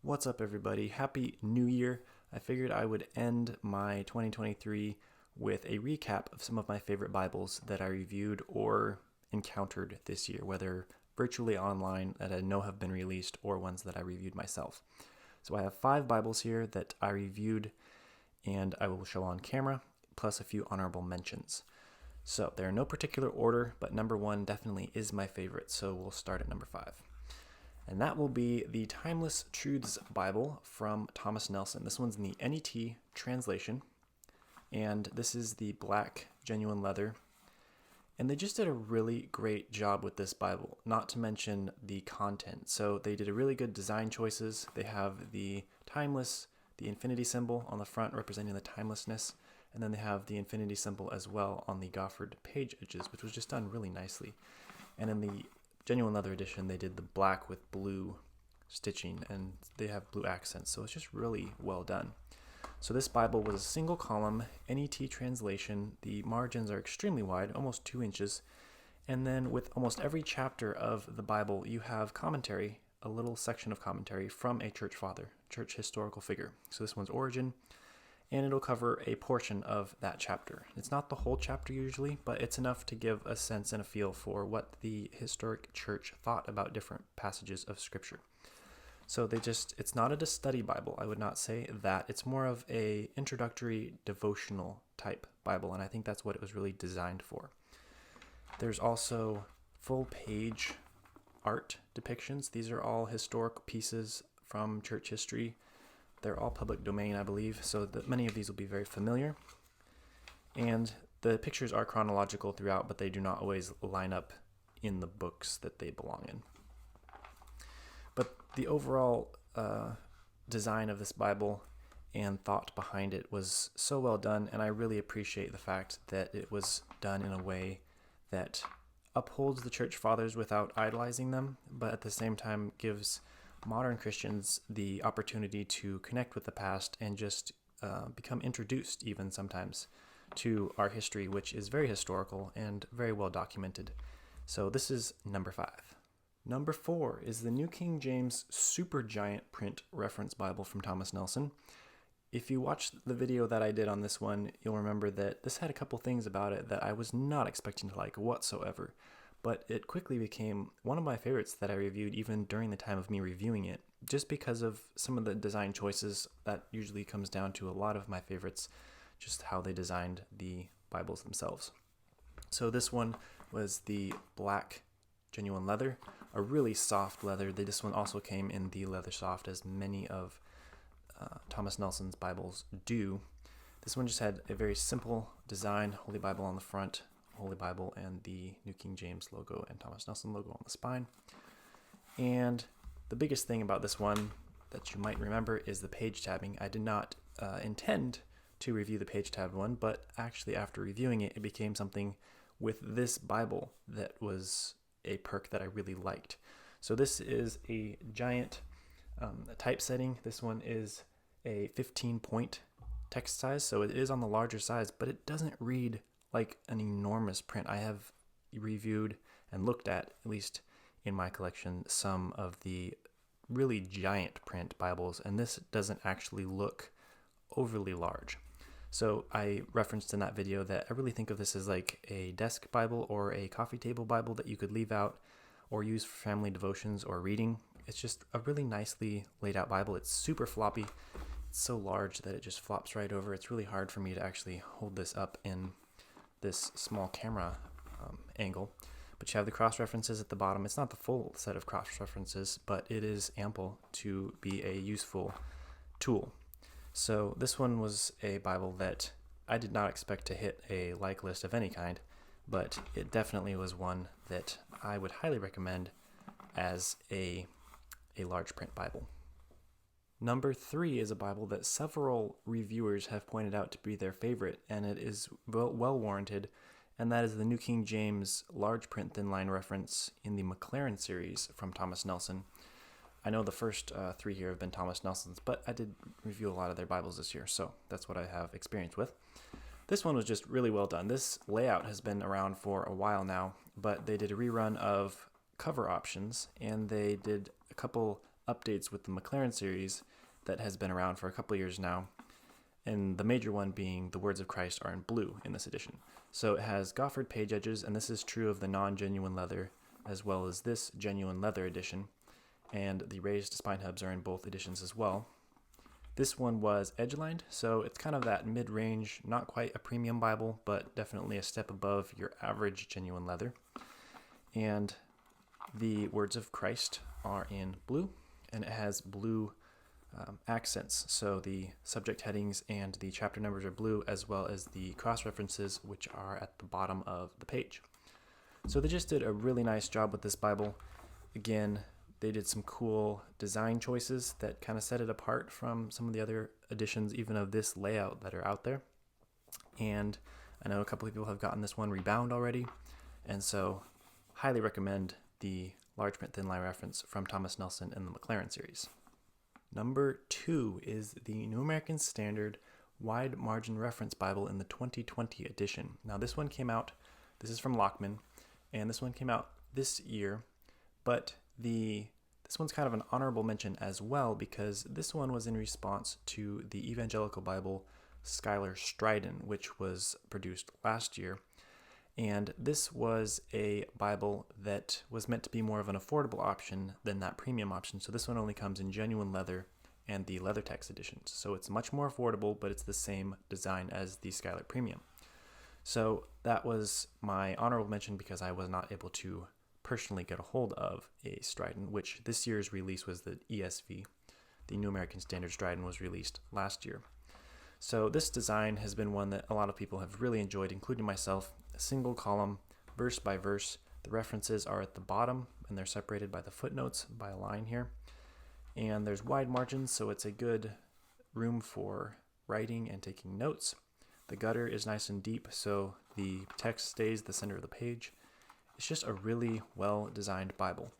What's up, everybody? Happy New Year. I figured I would end my 2023 with a recap of some of my favorite Bibles that I reviewed or encountered this year, whether virtually online that I know have been released or ones that I reviewed myself. So I have 5 Bibles here that I reviewed and I will show on camera, plus a few honorable mentions. So they're in no particular order, but number 1 definitely is my favorite, so we'll start at number 5. And that will be the Timeless Truths Bible from Thomas Nelson. This one's in the NET translation, and this is the black genuine leather. And they just did a really great job with this Bible, not to mention the content. So they did a really good design choices. They have the timeless, the infinity symbol on the front representing the timelessness, and then they have the infinity symbol as well on the goffered page edges, which was just done really nicely. And in the genuine leather edition, they did the black with blue stitching, and they have blue accents, so it's just really well done. So this Bible was a single column NET translation. The margins are extremely wide, almost 2 inches, and then with almost every chapter of the Bible, you have commentary, a little section of commentary from a church father, church historical figure. So this one's origin, and it'll cover a portion of that chapter. It's not the whole chapter usually, but it's enough to give a sense and a feel for what the historic church thought about different passages of Scripture. So it's not a study Bible, I would not say that. It's more of a introductory devotional type Bible, and I think that's what it was really designed for. There's also full page art depictions. These are all historic pieces from church history. They're all public domain, I believe, so that many of these will be very familiar. And the pictures are chronological throughout, but they do not always line up in the books that they belong in. But the overall design of this Bible and thought behind it was so well done, and I really appreciate the fact that it was done in a way that upholds the church fathers without idolizing them, but at the same time gives modern Christians the opportunity to connect with the past and just become introduced even sometimes to our history, which is very historical and very well documented. So this is number 5. Number 4 is the New King James Super Giant Print Reference Bible from Thomas Nelson. If you watched the video that I did on this one, you'll remember that this had a couple things about it that I was not expecting to like whatsoever. But it quickly became one of my favorites that I reviewed even during the time of me reviewing it, just because of some of the design choices. That usually comes down to a lot of my favorites, just how they designed the Bibles themselves. So this one was the black genuine leather, a really soft leather. This one also came in the leather soft, as many of Thomas Nelson's Bibles do. This one just had a very simple design, Holy Bible on the front, Holy Bible and the New King James logo and Thomas Nelson logo on the spine. And the biggest thing about this one that you might remember is the page tabbing. I did not intend to review the page tab one, but actually after reviewing it, it became something with this Bible that was a perk that I really liked. So this is a giant typesetting. This one is a 15-point text size, so it is on the larger size, but it doesn't read like an enormous print. I have reviewed and looked at least in my collection, some of the really giant print Bibles, and this doesn't actually look overly large. So I referenced in that video that I really think of this as like a desk Bible or a coffee table Bible that you could leave out or use for family devotions or reading. It's just a really nicely laid out Bible. It's super floppy. It's so large that it just flops right over. It's really hard for me to actually hold this up in this small camera angle, but you have the cross references at the bottom. It's not the full set of cross references, but it is ample to be a useful tool. So this one was a Bible that I did not expect to hit a like list of any kind, but it definitely was one that I would highly recommend as a large print Bible. Number 3 is a Bible that several reviewers have pointed out to be their favorite, and it is well warranted, and that is the New King James large print Thinline reference in the McLaren series from Thomas Nelson. I know the first 3 here have been Thomas Nelson's, but I did review a lot of their Bibles this year, so that's what I have experience with. This one was just really well done. This layout has been around for a while now, but they did a rerun of cover options, and they did a couple updates with the McLaren series that has been around for a couple years now, and the major one being the words of Christ are in blue in this edition. So it has goffered page edges, and this is true of the non-genuine leather as well as this genuine leather edition, and the raised spine hubs are in both editions as well. This one was edge-lined, so it's kind of that mid-range, not quite a premium Bible, but definitely a step above your average genuine leather. And the words of Christ are in blue, and it has blue accents. So the subject headings and the chapter numbers are blue, as well as the cross references, which are at the bottom of the page. So they just did a really nice job with this Bible. Again, they did some cool design choices that kind of set it apart from some of the other editions, even of this layout, that are out there. And I know a couple of people have gotten this one Rebound already, and so highly recommend the large print thin line reference from Thomas Nelson in the McLaren series. Number 2 is the New American Standard Wide Margin Reference Bible in the 2020 edition. Now this one came out, this is from Lockman, and this one came out this year, but this one's kind of an honorable mention as well, because this one was in response to the Evangelical Bible Schuyler Stridon, which was produced last year. And this was a Bible that was meant to be more of an affordable option than that premium option. So this one only comes in genuine leather and the Leathertex editions. So it's much more affordable, but it's the same design as the Schuyler Premium. So that was my honorable mention because I was not able to personally get a hold of a Stridon, which this year's release was the ESV. The New American Standard Stridon was released last year. So this design has been one that a lot of people have really enjoyed, including myself. A single column, verse by verse. The references are at the bottom, and they're separated by the footnotes by a line here. And there's wide margins, so it's a good room for writing and taking notes. The gutter is nice and deep, so the text stays the center of the page. It's just a really well-designed Bible.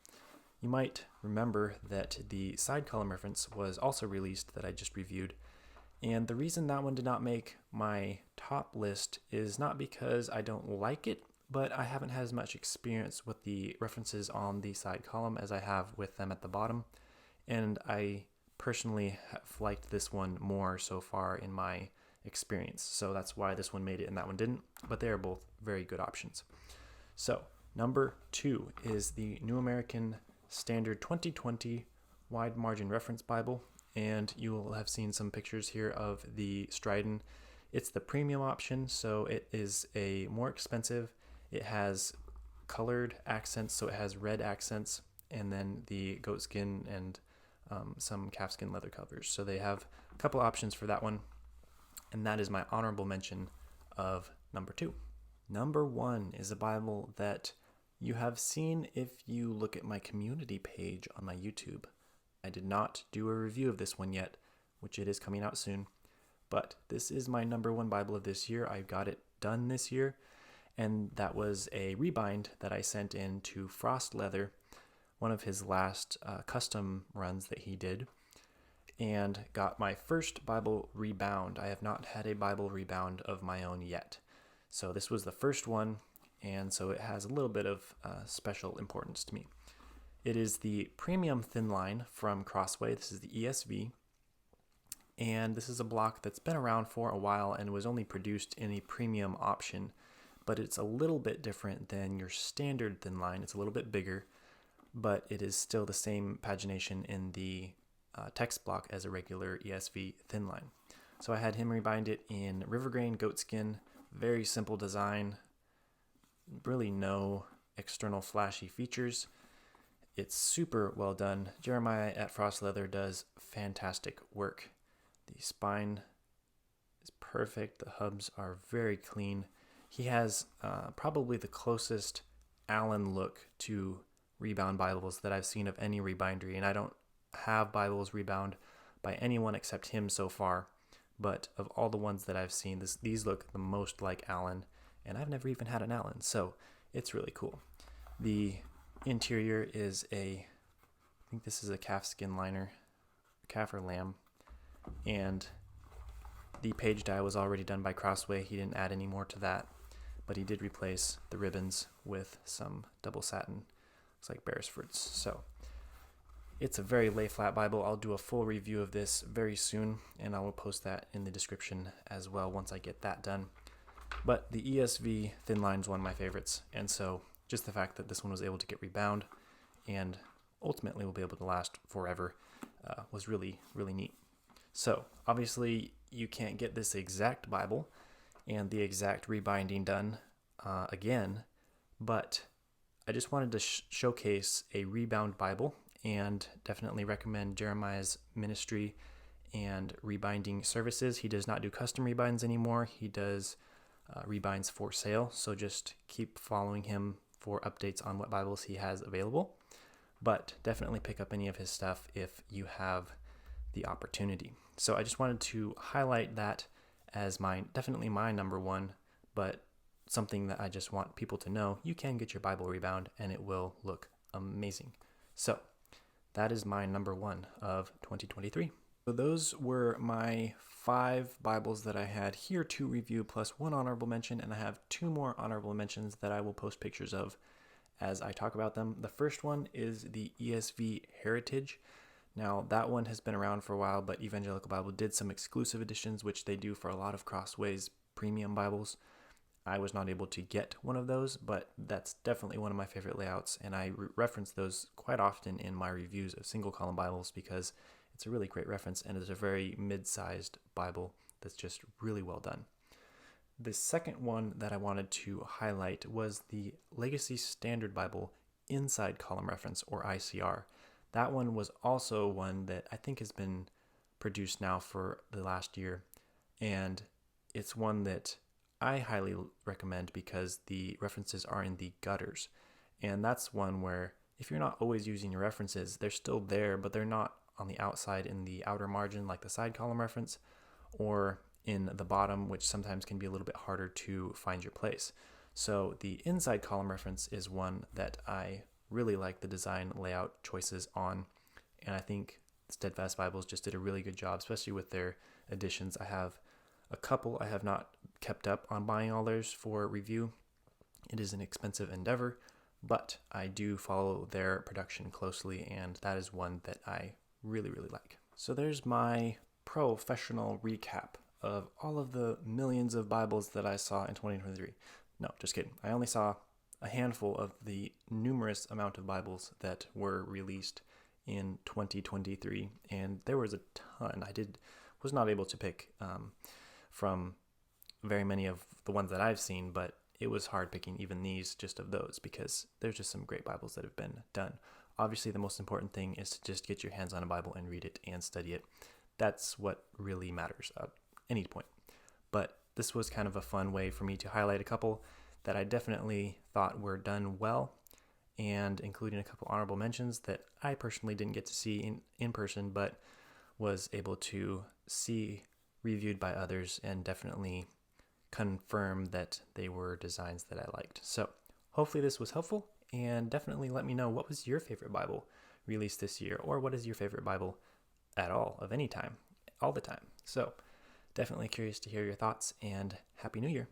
You might remember that the side column reference was also released that I just reviewed, and the reason that one did not make my top list is not because I don't like it, but I haven't had as much experience with the references on the side column as I have with them at the bottom, and I personally have liked this one more so far in my experience, so that's why this one made it and that one didn't, but they are both very good options. So number 2 is the New American Standard 2020 Wide Margin Reference Bible, and you will have seen some pictures here of the Stridon. It's the premium option, so it is a more expensive. It has colored accents, so it has red accents, and then the goatskin and some calfskin leather covers. So they have a couple options for that one, and that is my honorable mention of number 2. Number 1 is a Bible that you have seen if you look at my community page on my YouTube. I did not do a review of this one yet, which it is coming out soon, but this is my number 1 Bible of this year. I got it done this year, and that was a rebind that I sent in to Frost Leather, one of his last custom runs that he did, and got my first Bible rebound. I have not had a Bible rebound of my own yet. So this was the first one, and so it has a little bit of special importance to me. It is the premium Thinline from Crossway. This is the ESV, and this is a block that's been around for a while and was only produced in a premium option, but it's a little bit different than your standard Thinline. It's a little bit bigger, but it is still the same pagination in the text block as a regular ESV Thinline. So I had him rebind it in river grain goatskin, very simple design, really no external flashy features. It's super well done. Jeremiah at Frost Leather does fantastic work. The spine is perfect. The hubs are very clean. He has probably the closest Allen look to Rebound Bibles that I've seen of any rebindery, and I don't have Bibles rebound by anyone except him so far, but of all the ones that I've seen, these look the most like Allen, and I've never even had an Allen, so it's really cool. The interior is I think this is a calfskin liner, calf or lamb, and the page dye was already done by Crossway. He didn't add any more to that, but he did replace the ribbons with some double satin, looks like Beresford's. So It's a very lay flat Bible. I'll do a full review of this very soon, and I will post that in the description as well once I get that done. But the ESV Thinline is one of my favorites, and so just the fact that this one was able to get Rebound and ultimately will be able to last forever was really, really neat. So obviously you can't get this exact Bible and the exact rebinding done again, but I just wanted to showcase a Rebound Bible and definitely recommend Jeremiah's ministry and rebinding services. He does not do custom rebinds anymore. He does rebinds for sale, so just keep following him for updates on what Bibles he has available. But definitely pick up any of his stuff if you have the opportunity. So I just wanted to highlight that as definitely my number one, but something that I just want people to know. You can get your Bible Rebound and it will look amazing. So that is my number one of 2023. So those were my 5 Bibles that I had here to review, plus one honorable mention, and I have 2 more honorable mentions that I will post pictures of as I talk about them. The first one is the ESV Heritage. Now, that one has been around for a while, but Evangelical Bible did some exclusive editions, which they do for a lot of Crossway's premium Bibles. I was not able to get one of those, but that's definitely one of my favorite layouts, and I reference those quite often in my reviews of single column Bibles because it's a really great reference, and it's a very mid-sized Bible that's just really well done. The second one that I wanted to highlight was the Legacy Standard Bible Inside Column Reference, or ICR. That one was also one that I think has been produced now for the last year, and it's one that I highly recommend because the references are in the gutters, and that's one where if you're not always using your references, they're still there, but they're not on the outside in the outer margin like the side column reference, or in the bottom, which sometimes can be a little bit harder to find your place. So the inside column reference is one that I really like the design layout choices on, and I think Steadfast Bibles just did a really good job, especially with their editions. I have a couple. I have not kept up on buying all theirs for review. It is an expensive endeavor, but I do follow their production closely, and that is one that I really, really like. So there's my professional recap of all of the millions of Bibles that I saw in 2023. No, just kidding. I only saw a handful of the numerous amount of Bibles that were released in 2023, and there was a ton. I was not able to pick from very many of the ones that I've seen, but it was hard picking even these just of those because there's just some great Bibles that have been done. Obviously, the most important thing is to just get your hands on a Bible and read it and study it. That's what really matters at any point. But this was kind of a fun way for me to highlight a couple that I definitely thought were done well, and including a couple honorable mentions that I personally didn't get to see in person, but was able to see reviewed by others and definitely confirm that they were designs that I liked. So hopefully this was helpful, and definitely let me know what was your favorite Bible released this year, or what is your favorite Bible at all, of any time, all the time. So definitely curious to hear your thoughts, and Happy New Year.